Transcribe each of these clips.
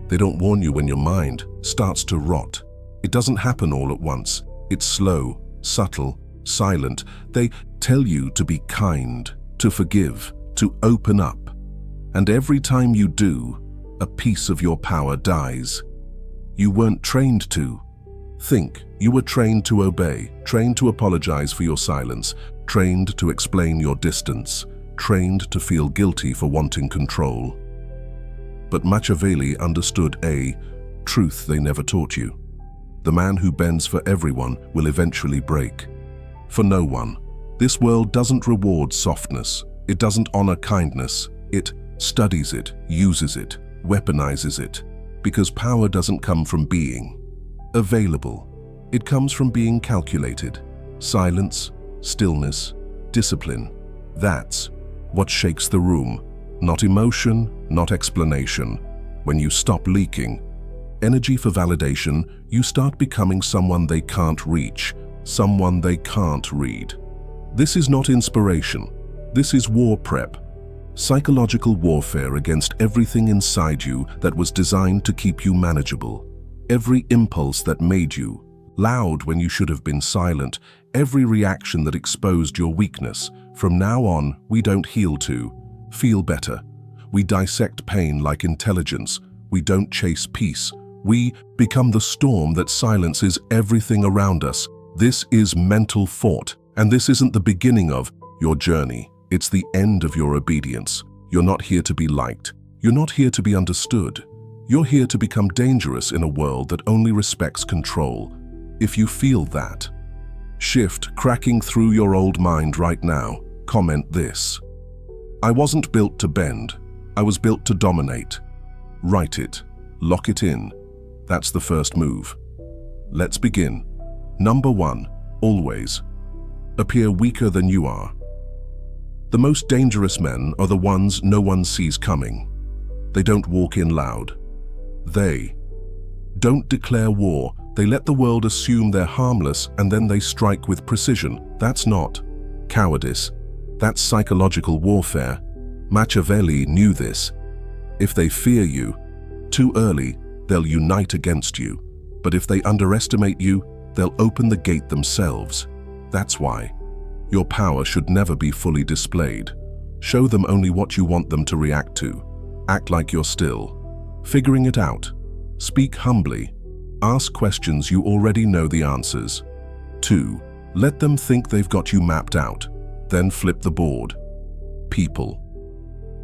They don't warn you when your mind starts to rot. It doesn't happen all at once. It's slow, subtle, silent. They tell you to be kind, to forgive, to open up. And every time you do, a piece of your power dies. You weren't trained to think. You were trained to obey, trained to apologize for your silence, trained to explain your distance, trained to feel guilty for wanting control. But Machiavelli understood a truth they never taught you. The man who bends for everyone will eventually break. For no one. This world doesn't reward softness. It doesn't honor kindness. It studies it, uses it, weaponizes it. Because power doesn't come from being available. It comes from being calculated. Silence, stillness, discipline. That's what shakes the room. Not emotion, not explanation. When you stop leaking energy for validation, you start becoming someone they can't reach, someone they can't read. This is not inspiration. This is war prep. Psychological warfare against everything inside you that was designed to keep you manageable. Every impulse that made you loud when you should have been silent. Every reaction that exposed your weakness. From now on, we don't heal to feel better. We dissect pain like intelligence. We don't chase peace. We become the storm that silences everything around us. This is mental fort, and this isn't the beginning of your journey. It's the end of your obedience. You're not here to be liked. You're not here to be understood. You're here to become dangerous in a world that only respects control. If you feel that shift cracking through your old mind right now, comment this: I wasn't built to bend. I was built to dominate. Write it. Lock it in. That's the first move. Let's begin. Number 1. Always appear weaker than you are. The most dangerous men are the ones no one sees coming. They don't walk in loud. They don't declare war. They let the world assume they're harmless and then they strike with precision. That's not cowardice. That's psychological warfare. Machiavelli knew this. If they fear you too early, they'll unite against you. But if they underestimate you, they'll open the gate themselves. That's why your power should never be fully displayed. Show them only what you want them to react to. Act like you're still figuring it out. Speak humbly. Ask questions you already know the answers. 2. Let them think they've got you mapped out. Then flip the board. People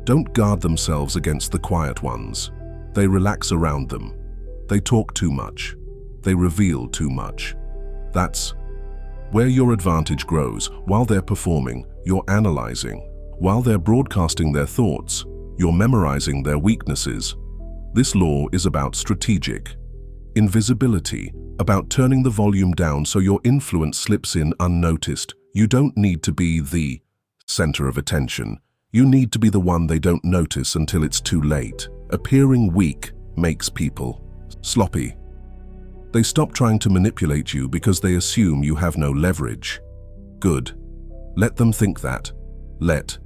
don't guard themselves against the quiet ones. They relax around them. They talk too much. They reveal too much. That's where your advantage grows. While they're performing, you're analyzing. While they're broadcasting their thoughts, you're memorizing their weaknesses. This law is about strategic invisibility, about turning the volume down so your influence slips in unnoticed. You don't need to be the center of attention. You need to be the one they don't notice until it's too late. Appearing weak makes people sloppy. They stop trying to manipulate you because they assume you have no leverage. Good. Let them think that. Let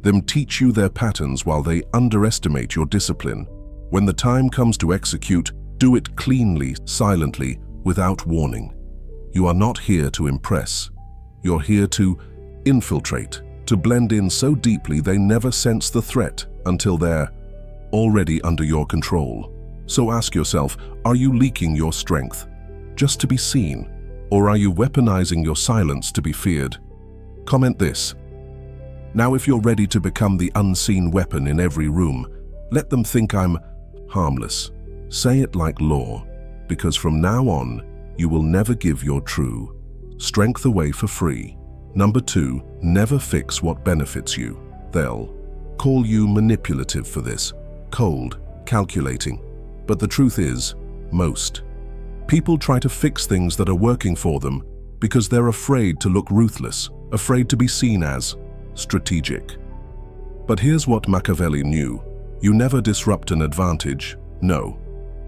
them teach you their patterns while they underestimate your discipline. When the time comes to execute, do it cleanly, silently, without warning. You are not here to impress. You're here to infiltrate, to blend in so deeply they never sense the threat until they're already under your control. So ask yourself, are you leaking your strength just to be seen? Or are you weaponizing your silence to be feared? Comment this. Now, if you're ready to become the unseen weapon in every room, let them think I'm harmless. Say it like law, because from now on, you will never give your true strength away for free. Number 2, never fix what benefits you. They'll call you manipulative for this, cold, calculating. But the truth is, most people try to fix things that are working for them because they're afraid to look ruthless, afraid to be seen as strategic. But here's what Machiavelli knew. You never disrupt an advantage, no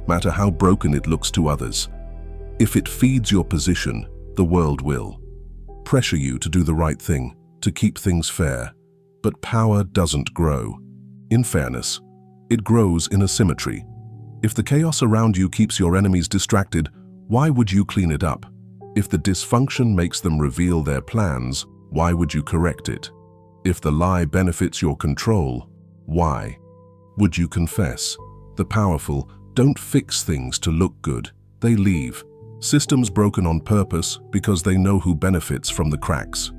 matter how broken it looks to others. If it feeds your position, the world will pressure you to do the right thing, to keep things fair. But power doesn't grow. In fairness, it grows in asymmetry. If the chaos around you keeps your enemies distracted, why would you clean it up? If the dysfunction makes them reveal their plans, why would you correct it? If the lie benefits your control, why would you confess? The powerful don't fix things to look good. They leave systems broken on purpose because they know who benefits from the cracks.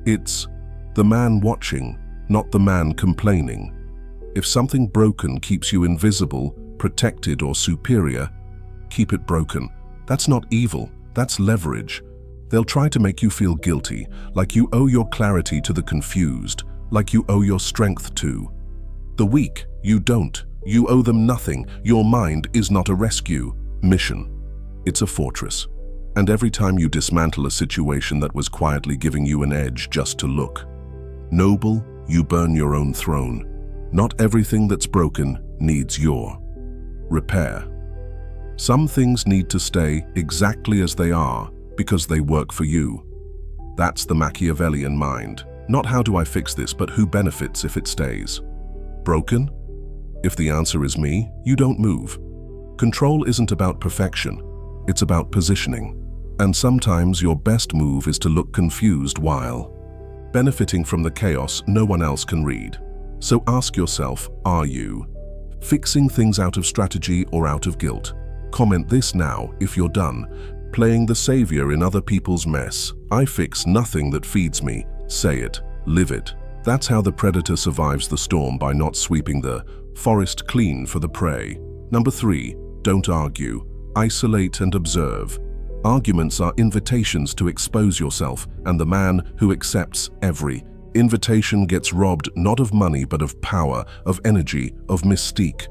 It's the man watching, not the man complaining. If something broken keeps you invisible, protected, or superior, keep it broken. That's not evil, that's leverage. They'll try to make you feel guilty, like you owe your clarity to the confused, like you owe your strength to the weak. You don't. You owe them nothing. Your mind is not a rescue mission. It's a fortress. And every time you dismantle a situation that was quietly giving you an edge just to look noble, you burn your own throne. Not everything that's broken needs your repair. Some things need to stay exactly as they are because they work for you. That's the Machiavellian mind. Not how do I fix this, but who benefits if it stays. Broken? If the answer is me, you don't move. Control isn't about perfection. It's about positioning. And sometimes your best move is to look confused while benefiting from the chaos no one else can read. So ask yourself, are you fixing things out of strategy or out of guilt? Comment this now if you're done playing the savior in other people's mess. I fix nothing that feeds me. Say it, live it. That's how the predator survives the storm, by not sweeping the forest clean for the prey. Number 3, don't argue. Isolate and observe. Arguments are invitations to expose yourself, and the man who accepts every invitation gets robbed not of money but of power, of energy, of mystique.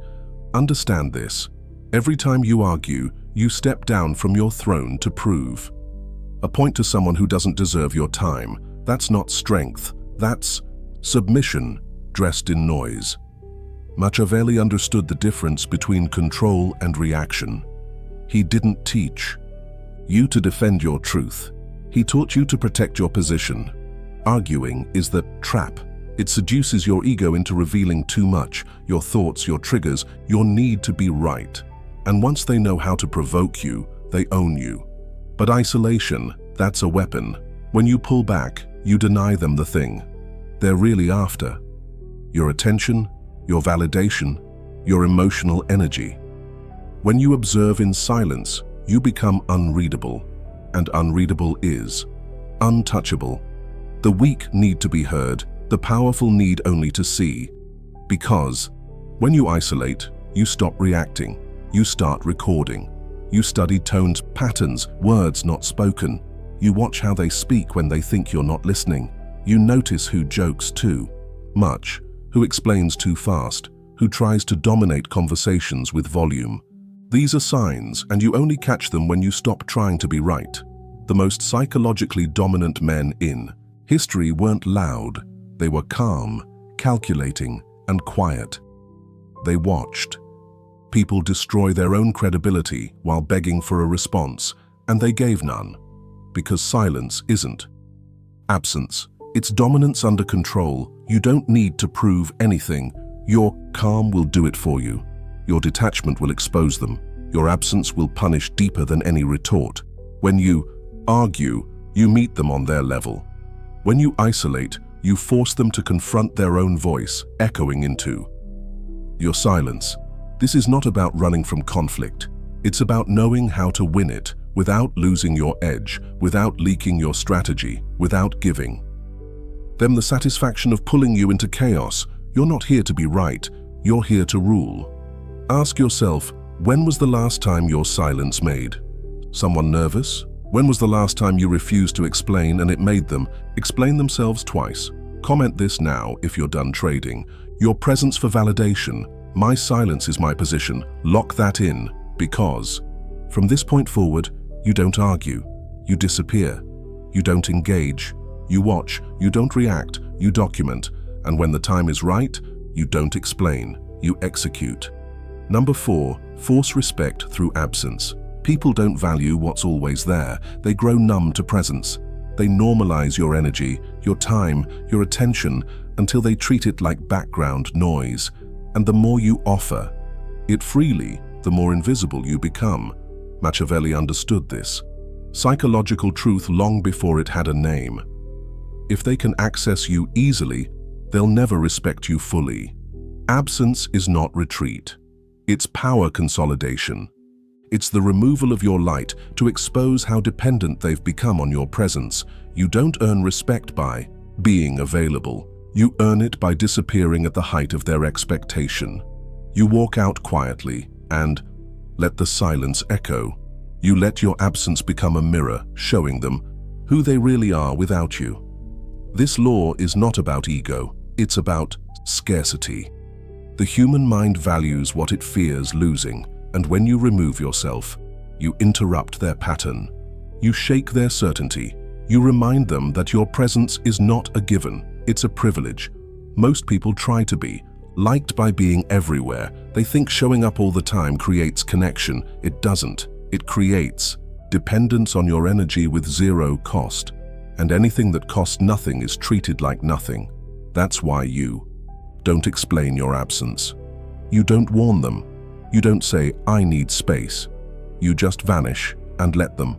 Understand this. Every time you argue, you step down from your throne to prove a point to someone who doesn't deserve your time. That's not strength. That's submission dressed in noise. Machiavelli understood the difference between control and reaction. He didn't teach you to defend your truth. He taught you to protect your position. Arguing is the trap. It seduces your ego into revealing too much, your thoughts, your triggers, your need to be right. And once they know how to provoke you, they own you. But isolation, that's a weapon. When you pull back, you deny them the thing they're really after. Your attention, your validation, your emotional energy. When you observe in silence, you become unreadable. And unreadable is untouchable. The weak need to be heard, the powerful need only to see. Because when you isolate, you stop reacting. You start recording. You study tones, patterns, words not spoken. You watch how they speak when they think you're not listening. You notice who jokes too much, who explains too fast, who tries to dominate conversations with volume. These are signs, and you only catch them when you stop trying to be right. The most psychologically dominant men in history weren't loud. They were calm, calculating, and quiet. They watched people destroy their own credibility while begging for a response, and they gave none. Because silence isn't absence. It's dominance under control. You don't need to prove anything. Your calm will do it for you. Your detachment will expose them. Your absence will punish deeper than any retort. When you argue, you meet them on their level. When you isolate, you force them to confront their own voice, echoing into your silence. This is not about running from conflict. It's about knowing how to win it without losing your edge, without leaking your strategy, without giving them the satisfaction of pulling you into chaos. You're not here to be right. You're here to rule. Ask yourself, when was the last time your silence made someone nervous? When was the last time you refused to explain and it made them explain themselves twice? Comment this now if you're done trading. Your presence for validation. My silence is my position. Lock that in, because from this point forward, you don't argue. You disappear. You don't engage. You watch. You don't react. You document. And when the time is right, you don't explain. You execute. Number 4, force respect through absence. People don't value what's always there. They grow numb to presence. They normalize your energy, your time, your attention, until they treat it like background noise. And the more you offer it freely, the more invisible you become. Machiavelli understood this psychological truth long before it had a name. If they can access you easily, they'll never respect you fully. Absence is not retreat. It's power consolidation. It's the removal of your light to expose how dependent they've become on your presence. You don't earn respect by being available. You earn it by disappearing at the height of their expectation. You walk out quietly and let the silence echo. You let your absence become a mirror, showing them who they really are without you. This law is not about ego, it's about scarcity. The human mind values what it fears losing, and when you remove yourself, you interrupt their pattern. You shake their certainty. You remind them that your presence is not a given, it's a privilege. Most people try to be liked by being everywhere. They think showing up all the time creates connection. It doesn't. It creates dependence on your energy with zero cost. And anything that costs nothing is treated like nothing. That's why you don't explain your absence. You don't warn them. You don't say, "I need space." You just vanish and let them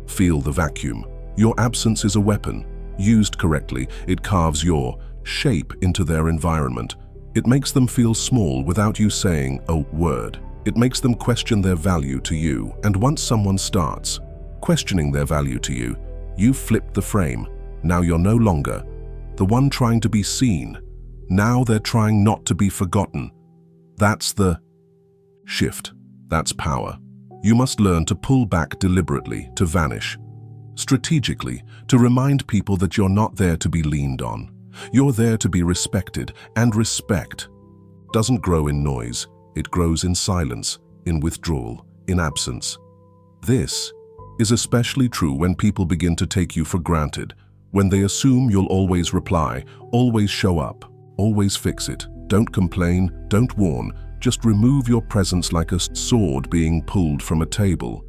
feel the vacuum. Your absence is a weapon. Used correctly, it carves your shape into their environment. It makes them feel small without you saying a word. It makes them question their value to you. And once someone starts questioning their value to you, you've flipped the frame. Now you're no longer the one trying to be seen. Now they're trying not to be forgotten. That's the shift. That's power. You must learn to pull back deliberately, to vanish strategically, to remind people that you're not there to be leaned on. You're there to be respected, and respect doesn't grow in noise. It grows in silence, in withdrawal, in absence. This is especially true when people begin to take you for granted, when they assume you'll always reply, always show up, always fix it. Don't complain, don't warn, just remove your presence like a sword being pulled from a table.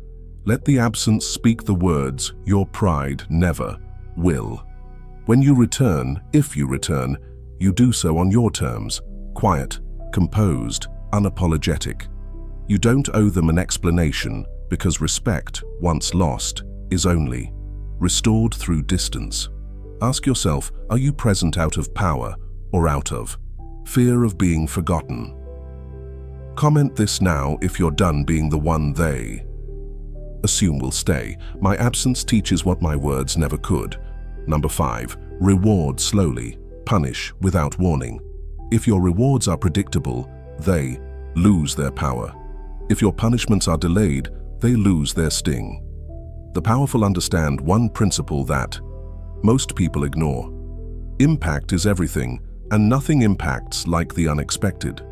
Let the absence speak the words your pride never will. When you return, if you return, you do so on your terms, quiet, composed, unapologetic. You don't owe them an explanation, because respect, once lost, is only restored through distance. Ask yourself, are you present out of power or out of fear of being forgotten? Comment this now if you're done being the one they assume will stay. My absence teaches what my words never could. Number 5, reward slowly, punish without warning. If your rewards are predictable, they lose their power. If your punishments are delayed, they lose their sting. The powerful understand one principle that most people ignore. Impact is everything, and nothing impacts like the unexpected.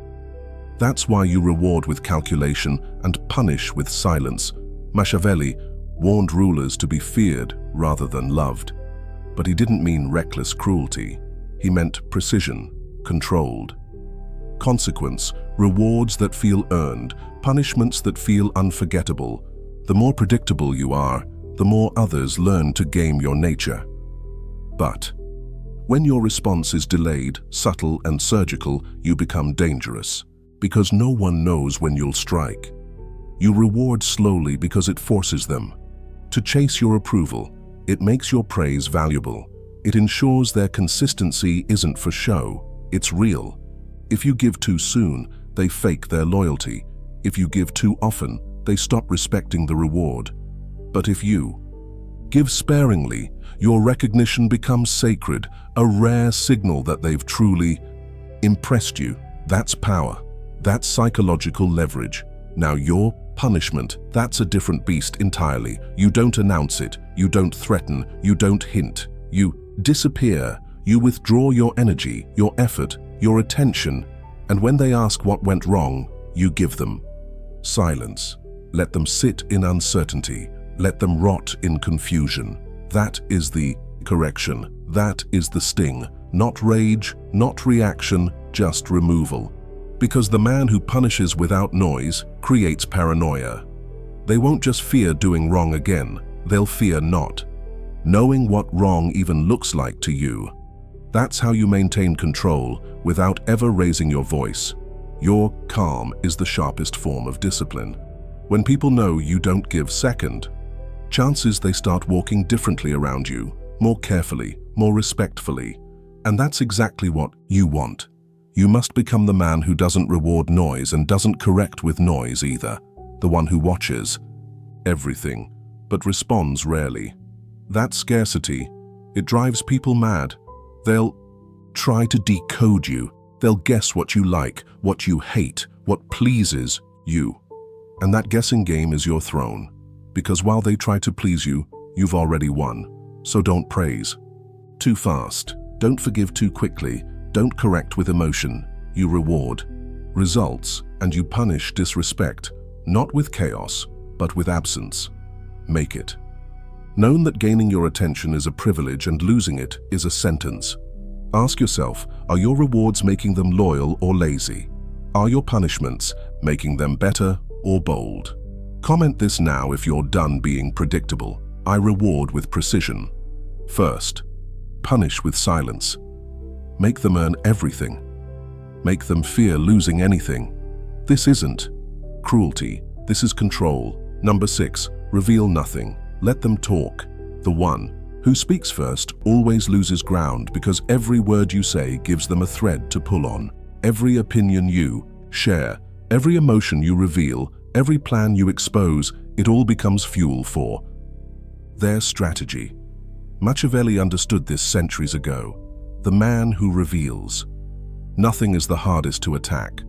That's why you reward with calculation and punish with silence. Machiavelli warned rulers to be feared rather than loved. But he didn't mean reckless cruelty. He meant precision, controlled. Consequence, rewards that feel earned, punishments that feel unforgettable. The more predictable you are, the more others learn to game your nature. But when your response is delayed, subtle, and surgical, you become dangerous, because no one knows when you'll strike. You reward slowly because it forces them to chase your approval. It makes your praise valuable. It ensures their consistency isn't for show, it's real. If you give too soon, they fake their loyalty. If you give too often, they stop respecting the reward. But if you give sparingly, your recognition becomes sacred, a rare signal that they've truly impressed you. That's power. That's psychological leverage. Now your punishment, that's a different beast entirely. You don't announce it, you don't threaten, you don't hint. You disappear, you withdraw your energy, your effort, your attention, and when they ask what went wrong, you give them silence. Let them sit in uncertainty. Let them rot in confusion. That is the correction. That is the sting. Not rage, not reaction, just removal. Because the man who punishes without noise creates paranoia. They won't just fear doing wrong again, they'll fear not knowing what wrong even looks like to you. That's how you maintain control without ever raising your voice. Your calm is the sharpest form of discipline. When people know you don't give second, chances they start walking differently around you, more carefully, more respectfully. And that's exactly what you want. You must become the man who doesn't reward noise and doesn't correct with noise either. The one who watches everything, but responds rarely. That scarcity, it drives people mad. They'll try to decode you. They'll guess what you like, what you hate, what pleases you. And that guessing game is your throne. Because while they try to please you, you've already won. So don't praise too fast. Don't forgive too quickly. Don't correct with emotion. You reward results and you punish disrespect, not with chaos, but with absence. Make it known that gaining your attention is a privilege and losing it is a sentence. Ask yourself, are your rewards making them loyal or lazy? Are your punishments making them better or bold? Comment this now if you're done being predictable. I reward with precision. First, punish with silence. Make them earn everything. Make them fear losing anything. This isn't cruelty, this is control. Number 6, reveal nothing. Let them talk. The one who speaks first always loses ground because every word you say gives them a thread to pull on. Every opinion you share, every emotion you reveal, every plan you expose, it all becomes fuel for their strategy. Machiavelli understood this centuries ago. The man who reveals. Nothing is the hardest to attack.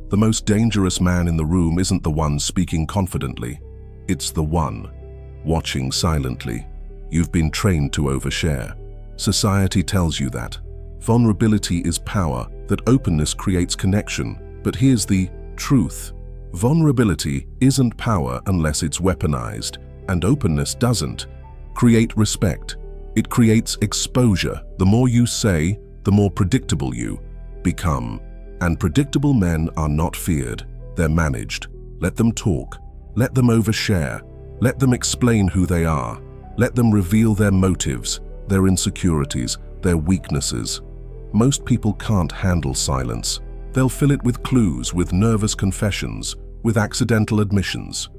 The most dangerous man in the room isn't the one speaking confidently. It's the one watching silently. You've been trained to overshare. Society tells you that. Vulnerability is power, that openness creates connection. But here's the truth. Vulnerability isn't power unless it's weaponized, and openness doesn't create respect. It creates exposure. The more you say, the more predictable you become. And predictable men are not feared. They're managed. Let them talk. Let them overshare. Let them explain who they are. Let them reveal their motives, their insecurities, their weaknesses. Most people can't handle silence. They'll fill it with clues, with nervous confessions, with accidental admissions.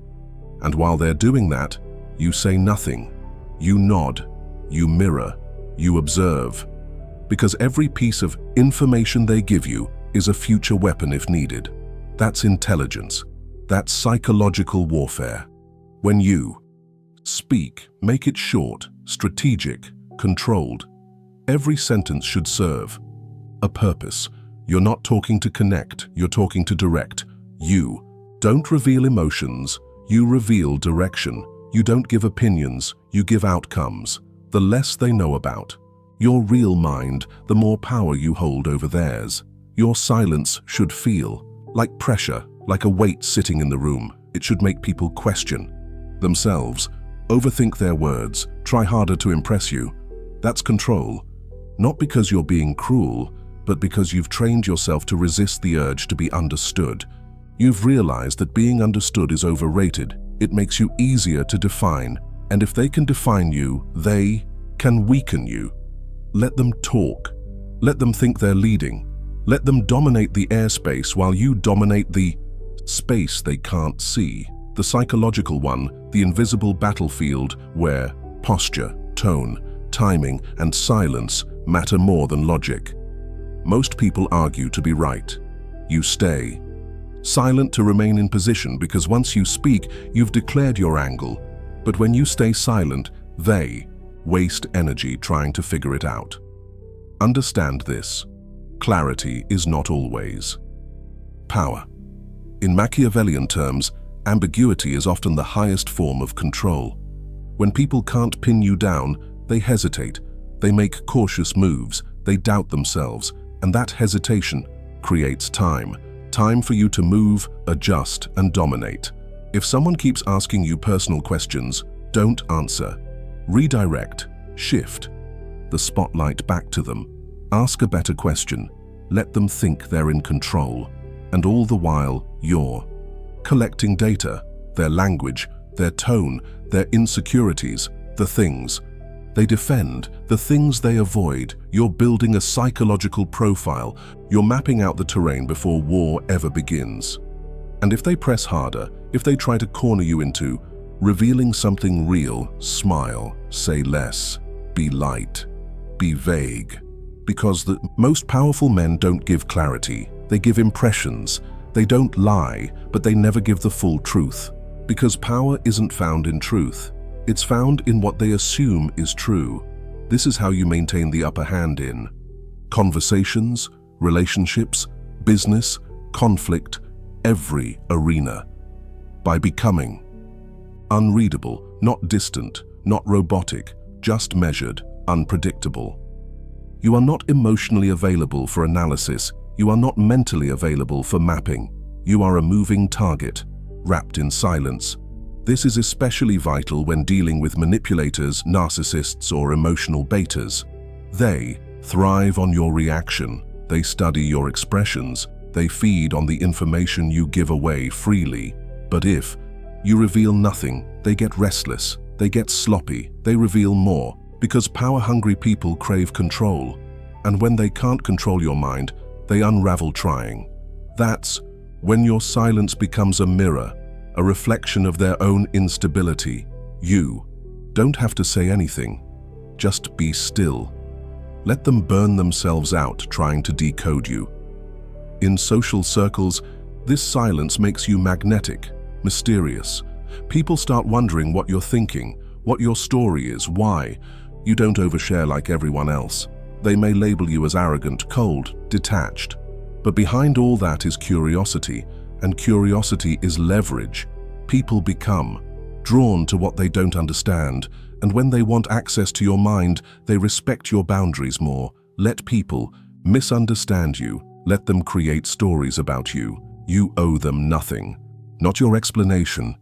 And while they're doing that, you say nothing. You nod. You mirror. You observe. Because every piece of information they give you is a future weapon if needed. That's intelligence. That's psychological warfare. When you speak, make it short, strategic, controlled. Every sentence should serve a purpose. You're not talking to connect, you're talking to direct. You don't reveal emotions, you reveal direction. You don't give opinions, you give outcomes. The less they know about your real mind, the more power you hold over theirs. Your silence should feel like pressure, like a weight sitting in the room. It should make people question themselves, overthink their words, try harder to impress you. That's control. Not because you're being cruel, but because you've trained yourself to resist the urge to be understood. You've realized that being understood is overrated. It makes you easier to define, and if they can define you, they can weaken you. Let them talk. Let them think they're leading. Let them dominate the airspace while you dominate the space they can't see. The psychological one, the invisible battlefield where posture, tone, timing, and silence matter more than logic. Most people argue to be right. You stay silent to remain in position because once you speak, you've declared your angle. But when you stay silent, they waste energy trying to figure it out. Understand this. Clarity is not always power. In Machiavellian terms, ambiguity is often the highest form of control. When people can't pin you down, they hesitate, they make cautious moves, they doubt themselves, and that hesitation creates time for you to move, adjust, and dominate. If someone keeps asking you personal questions, don't answer. Redirect, shift the spotlight back to them. Ask a better question. Let them think they're in control. And all the while, you're collecting data, their language, their tone, their insecurities, the things they defend, the things they avoid. You're building a psychological profile. You're mapping out the terrain before war ever begins. And if they press harder, if they try to corner you into revealing something real, smile, say less, be light, be vague. Because the most powerful men don't give clarity, they give impressions. They don't lie, but they never give the full truth. Because power isn't found in truth. It's found in what they assume is true. This is how you maintain the upper hand in conversations, relationships, business, conflict, every arena. By becoming unreadable, not distant, not robotic, just measured, unpredictable. You are not emotionally available for analysis. You are not mentally available for mapping. You are a moving target, wrapped in silence. This is especially vital when dealing with manipulators, narcissists, or emotional betas. They thrive on your reaction. They study your expressions. They feed on the information you give away freely. But if you reveal nothing, they get restless. They get sloppy. They reveal more. Because power-hungry people crave control. And when they can't control your mind, they unravel trying. That's when your silence becomes a mirror, a reflection of their own instability. You don't have to say anything. Just be still. Let them burn themselves out trying to decode you. In social circles, this silence makes you magnetic, mysterious. People start wondering what you're thinking, what your story is, why. You don't overshare like everyone else. They may label you as arrogant, cold, detached. But behind all that is curiosity, and curiosity is leverage. People become drawn to what they don't understand, and when they want access to your mind, they respect your boundaries more. Let people misunderstand you. Let them create stories about you. You owe them nothing. Not your explanation,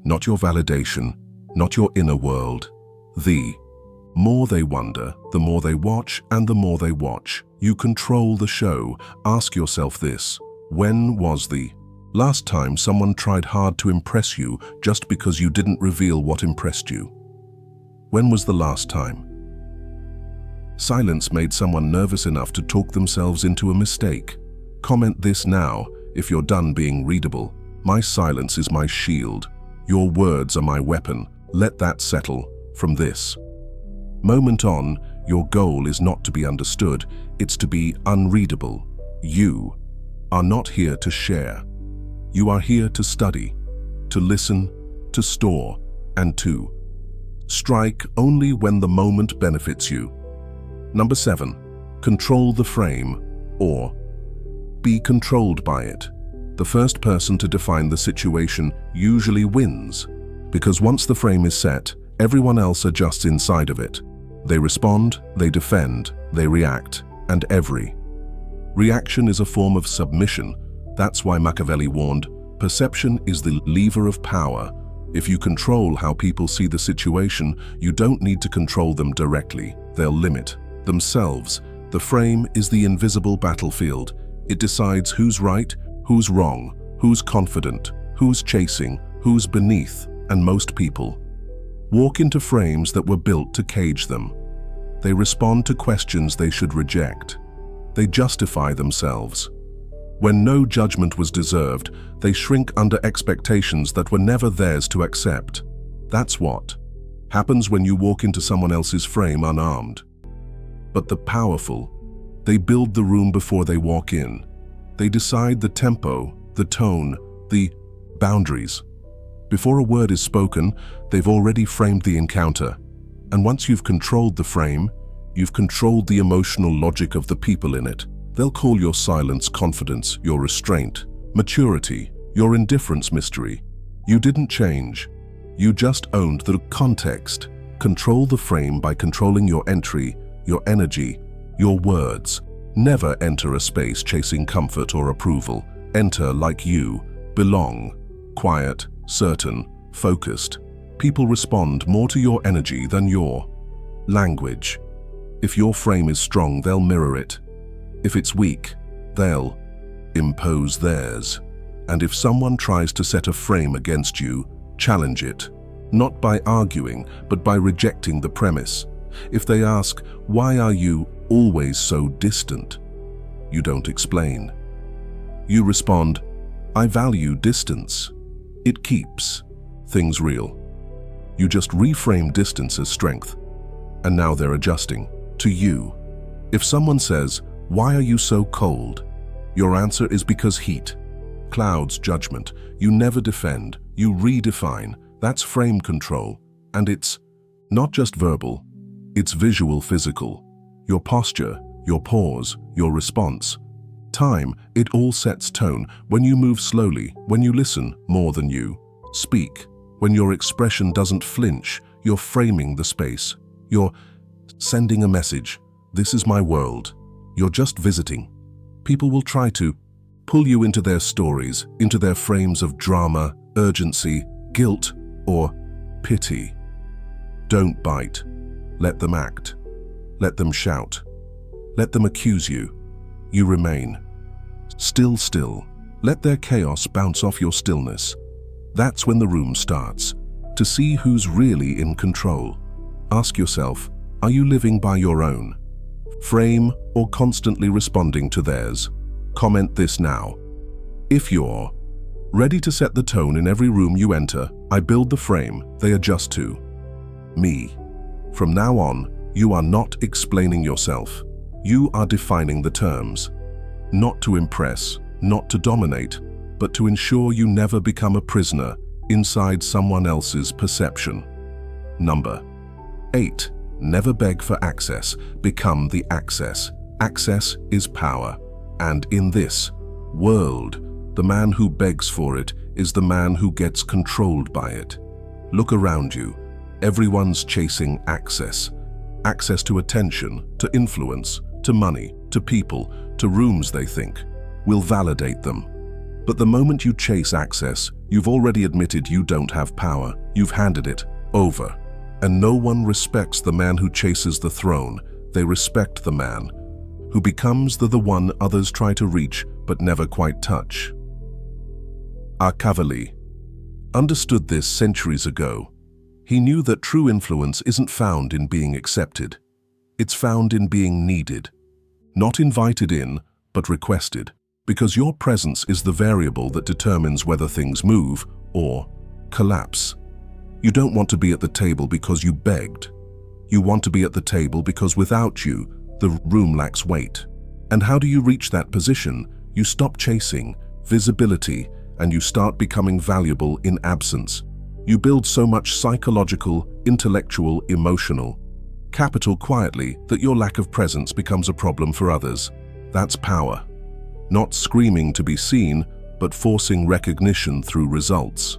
not your validation, not your inner world. The more they wonder, the more they watch, and the more they watch. You control the show. Ask yourself this: when was the last time someone tried hard to impress you just because you didn't reveal what impressed you? When was the last time? Silence made someone nervous enough to talk themselves into a mistake. Comment this now if you're done being readable. My silence is my shield. Your words are my weapon. Let that settle. From this moment on, your goal is not to be understood, it's to be unreadable. You are not here to share. You are here to study, to listen, to store, and to strike only when the moment benefits you. Number 7, control the frame, or be controlled by it. The first person to define the situation usually wins, because once the frame is set, everyone else adjusts inside of it. They respond, they defend, they react, and every reaction is a form of submission. That's why Machiavelli warned, perception is the lever of power. If you control how people see the situation, you don't need to control them directly. They'll limit themselves. The frame is the invisible battlefield. It decides who's right, who's wrong, who's confident, who's chasing, who's beneath, and most people walk into frames that were built to cage them. They respond to questions they should reject. They justify themselves. When no judgment was deserved, they shrink under expectations that were never theirs to accept. That's what happens when you walk into someone else's frame unarmed. But the powerful, they build the room before they walk in. They decide the tempo, the tone, the boundaries. Before a word is spoken, they've already framed the encounter. And once you've controlled the frame, you've controlled the emotional logic of the people in it. They'll call your silence confidence, your restraint, maturity, your indifference mystery. You didn't change. You just owned the context. Control the frame by controlling your entry, your energy, your words. Never enter a space chasing comfort or approval. Enter like you belong, quiet, certain, focused. People respond more to your energy than your language. If your frame is strong, they'll mirror it. If it's weak, they'll impose theirs. And if someone tries to set a frame against you, challenge it. Not by arguing, but by rejecting the premise. If they ask, "Why are you always so distant?" you don't explain. You respond, "I value distance. It keeps things real." You just reframe distance as strength, and now they're adjusting to you. If someone says, "Why are you so cold?" your answer is because heat, clouds, judgment. You never defend, you redefine. That's frame control. And it's not just verbal, it's visual, physical. Your posture, your pause, your response. Time, it all sets tone. When you move slowly, when you listen more than you speak, when your expression doesn't flinch, you're framing the space. You're sending a message. This is my world. You're just visiting. People will try to pull you into their stories, into their frames of drama, urgency, guilt, or pity. Don't bite. Let them act. Let them shout. Let them accuse you. You remain. Still. Let their chaos bounce off your stillness. That's when the room starts. To see who's really in control. Ask yourself, are you living by your own frame or constantly responding to theirs? Comment this now. If you're ready to set the tone in every room you enter, I build the frame, they adjust to me. From now on, you are not explaining yourself. You are defining the terms. Not to impress, not to dominate, but to ensure you never become a prisoner inside someone else's perception. Number 8. Never beg for access. Become the access. Access is power. And in this world, the man who begs for it is the man who gets controlled by it. Look around you. Everyone's chasing access. Access to attention, to influence, to money, to people, to rooms they think will validate them. But the moment you chase access, you've already admitted you don't have power. You've handed it over. And no one respects the man who chases the throne. They respect the man who becomes the one others try to reach but never quite touch. Machiavelli understood this centuries ago. He knew that true influence isn't found in being accepted. It's found in being needed. Not invited in, but requested. Because your presence is the variable that determines whether things move or collapse. You don't want to be at the table because you begged. You want to be at the table because without you, the room lacks weight. And how do you reach that position? You stop chasing visibility and you start becoming valuable in absence. You build so much psychological, intellectual, emotional capital quietly that your lack of presence becomes a problem for others. That's power. Not screaming to be seen, but forcing recognition through results.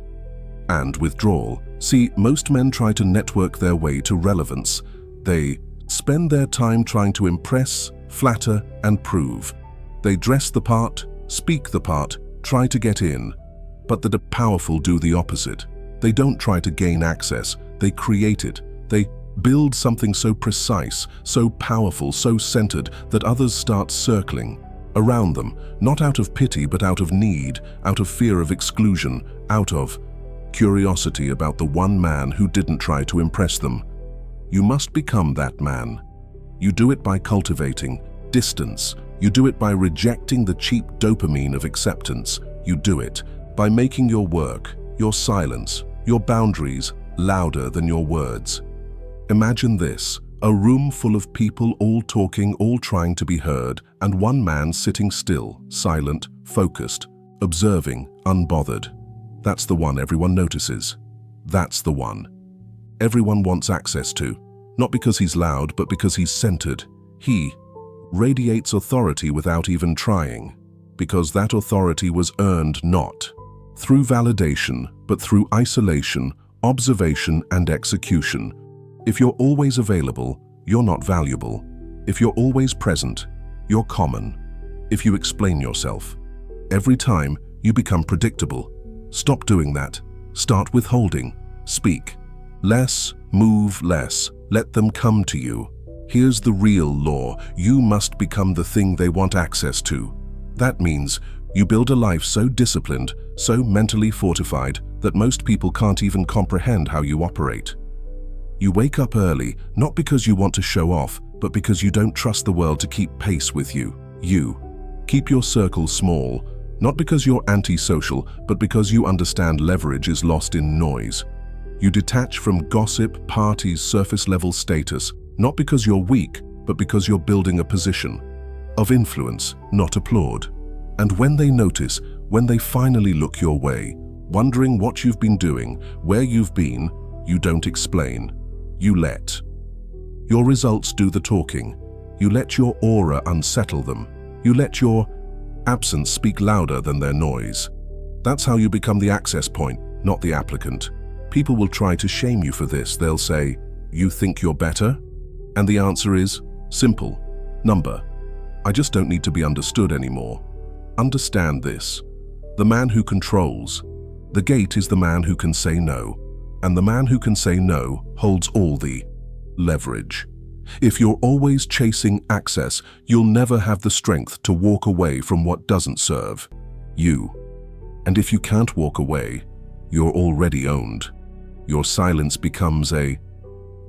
And withdrawal. See, most men try to network their way to relevance. They spend their time trying to impress, flatter, and prove. They dress the part, speak the part, try to get in. But the powerful do the opposite. They don't try to gain access, they create it. They build something so precise, so powerful, so centered that others start circling around them, not out of pity but out of need, out of fear of exclusion, out of curiosity about the one man who didn't try to impress them. You must become that man. You do it by cultivating distance. You do it by rejecting the cheap dopamine of acceptance. You do it by making your work, your silence, your boundaries louder than your words. Imagine this, a room full of people all talking, all trying to be heard, and one man sitting still, silent, focused, observing, unbothered. That's the one everyone notices. That's the one everyone wants access to, not because he's loud, but because he's centered. He radiates authority without even trying, because that authority was earned not through validation, but through isolation, observation, and execution. If you're always available, you're not valuable. If you're always present, you're common. If you explain yourself every time, you become predictable. Stop doing that. Start withholding. Speak less, move less. Let them come to you. Here's the real law. You must become the thing they want access to. That means you build a life so disciplined, so mentally fortified, that most people can't even comprehend how you operate. You wake up early, not because you want to show off, but because you don't trust the world to keep pace with you. You keep your circle small, not because you're antisocial, but because you understand leverage is lost in noise. You detach from gossip, parties, surface-level status, not because you're weak, but because you're building a position of influence, not applaud. And when they notice, when they finally look your way, wondering what you've been doing, where you've been, you don't explain. You let your results do the talking. You let your aura unsettle them. You let your absence speak louder than their noise. That's how you become the access point, not the applicant. People will try to shame you for this. They'll say, "You think you're better?" And the answer is simple. Number. I just don't need to be understood anymore. Understand this. The man who controls. The gate is the man who can say no. And the man who can say no holds all the leverage. If you're always chasing access, you'll never have the strength to walk away from what doesn't serve you. And if you can't walk away, you're already owned. Your silence becomes a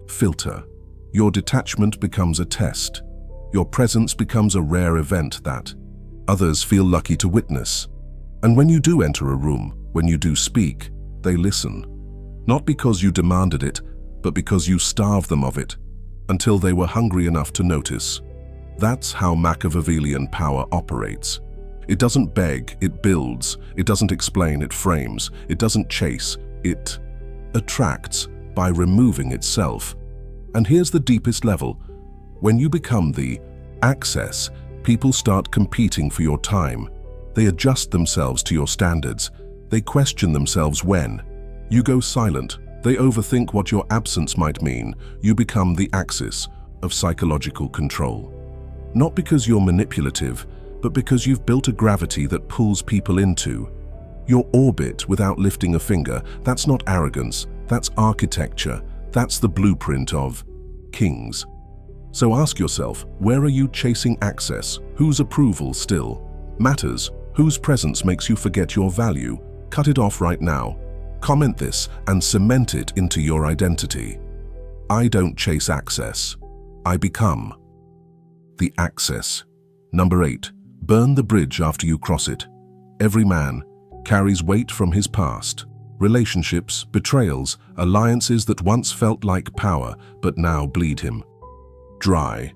filter. Your detachment becomes a test. Your presence becomes a rare event that others feel lucky to witness. And when you do enter a room, when you do speak, they listen. Not because you demanded it, but because you starved them of it, until they were hungry enough to notice. That's how Machiavellian power operates. It doesn't beg, it builds. It doesn't explain, it frames. It doesn't chase, it attracts by removing itself. And here's the deepest level. When you become the access, people start competing for your time. They adjust themselves to your standards. They question themselves when you go silent. They overthink what your absence might mean. You become the axis of psychological control. Not because you're manipulative, but because you've built a gravity that pulls people into your orbit without lifting a finger. That's not arrogance, that's architecture. That's the blueprint of kings. So ask yourself, where are you chasing access? Whose approval still matters? Whose presence makes you forget your value? Cut it off right now. Comment this and cement it into your identity. I don't chase access. I become the access. Number 8. Burn the bridge after you cross it. Every man carries weight from his past. Relationships, betrayals, alliances that once felt like power but now bleed him dry.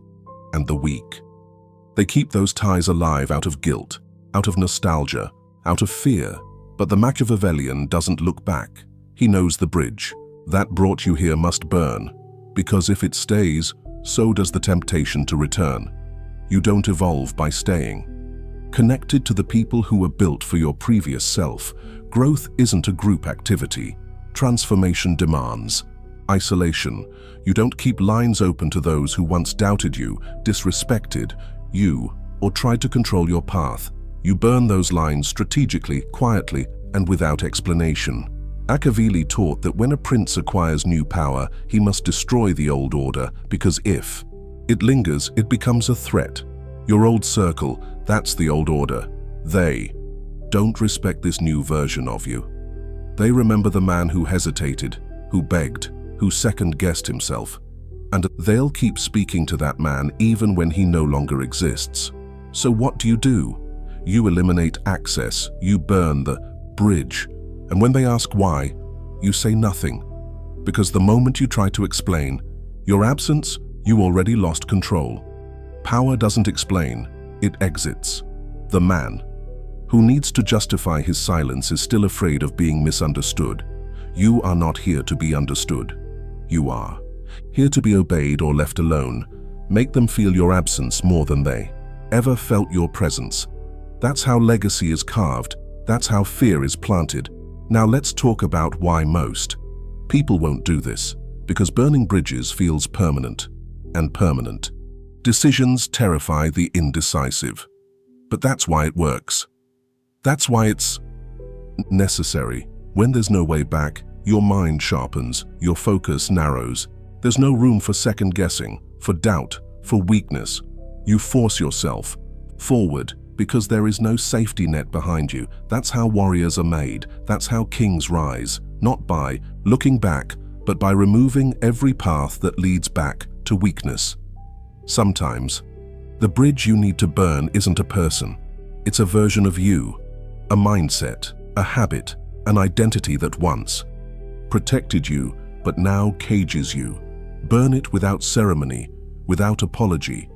And the weak. They keep those ties alive out of guilt, out of nostalgia, out of fear. But the Machiavellian doesn't look back. He knows the bridge that brought you here must burn, because if it stays, so does the temptation to return. You don't evolve by staying connected to the people who were built for your previous self. Growth isn't a group activity. Transformation demands isolation. You don't keep lines open to those who once doubted you, disrespected you, or tried to control your path. You burn those lines strategically, quietly, and without explanation. Machiavelli taught that when a prince acquires new power, he must destroy the old order, because if it lingers, it becomes a threat. Your old circle, that's the old order. They don't respect this new version of you. They remember the man who hesitated, who begged, who second-guessed himself. And they'll keep speaking to that man even when he no longer exists. So what do? You eliminate access, you burn the bridge. And when they ask why, you say nothing. Because the moment you try to explain your absence, you already lost control. Power doesn't explain, it exits. The man who needs to justify his silence is still afraid of being misunderstood. You are not here to be understood. You are here to be obeyed or left alone. Make them feel your absence more than they ever felt your presence. That's how legacy is carved. That's how fear is planted. Now let's talk about why most people won't do this. Because burning bridges feels permanent, and permanent decisions terrify the indecisive. But that's why it works. That's why it's necessary. When there's no way back, your mind sharpens, your focus narrows. There's no room for second guessing, for doubt, for weakness. You force yourself forward because there is no safety net behind you. That's how warriors are made. That's how kings rise, not by looking back, but by removing every path that leads back to weakness. Sometimes, the bridge you need to burn isn't a person. It's a version of you, a mindset, a habit, an identity that once protected you, but now cages you. Burn it without ceremony, without apology.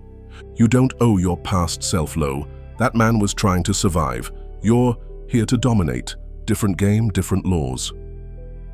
You don't owe your past self low. That man was trying to survive. You're here to dominate. Different game, different laws.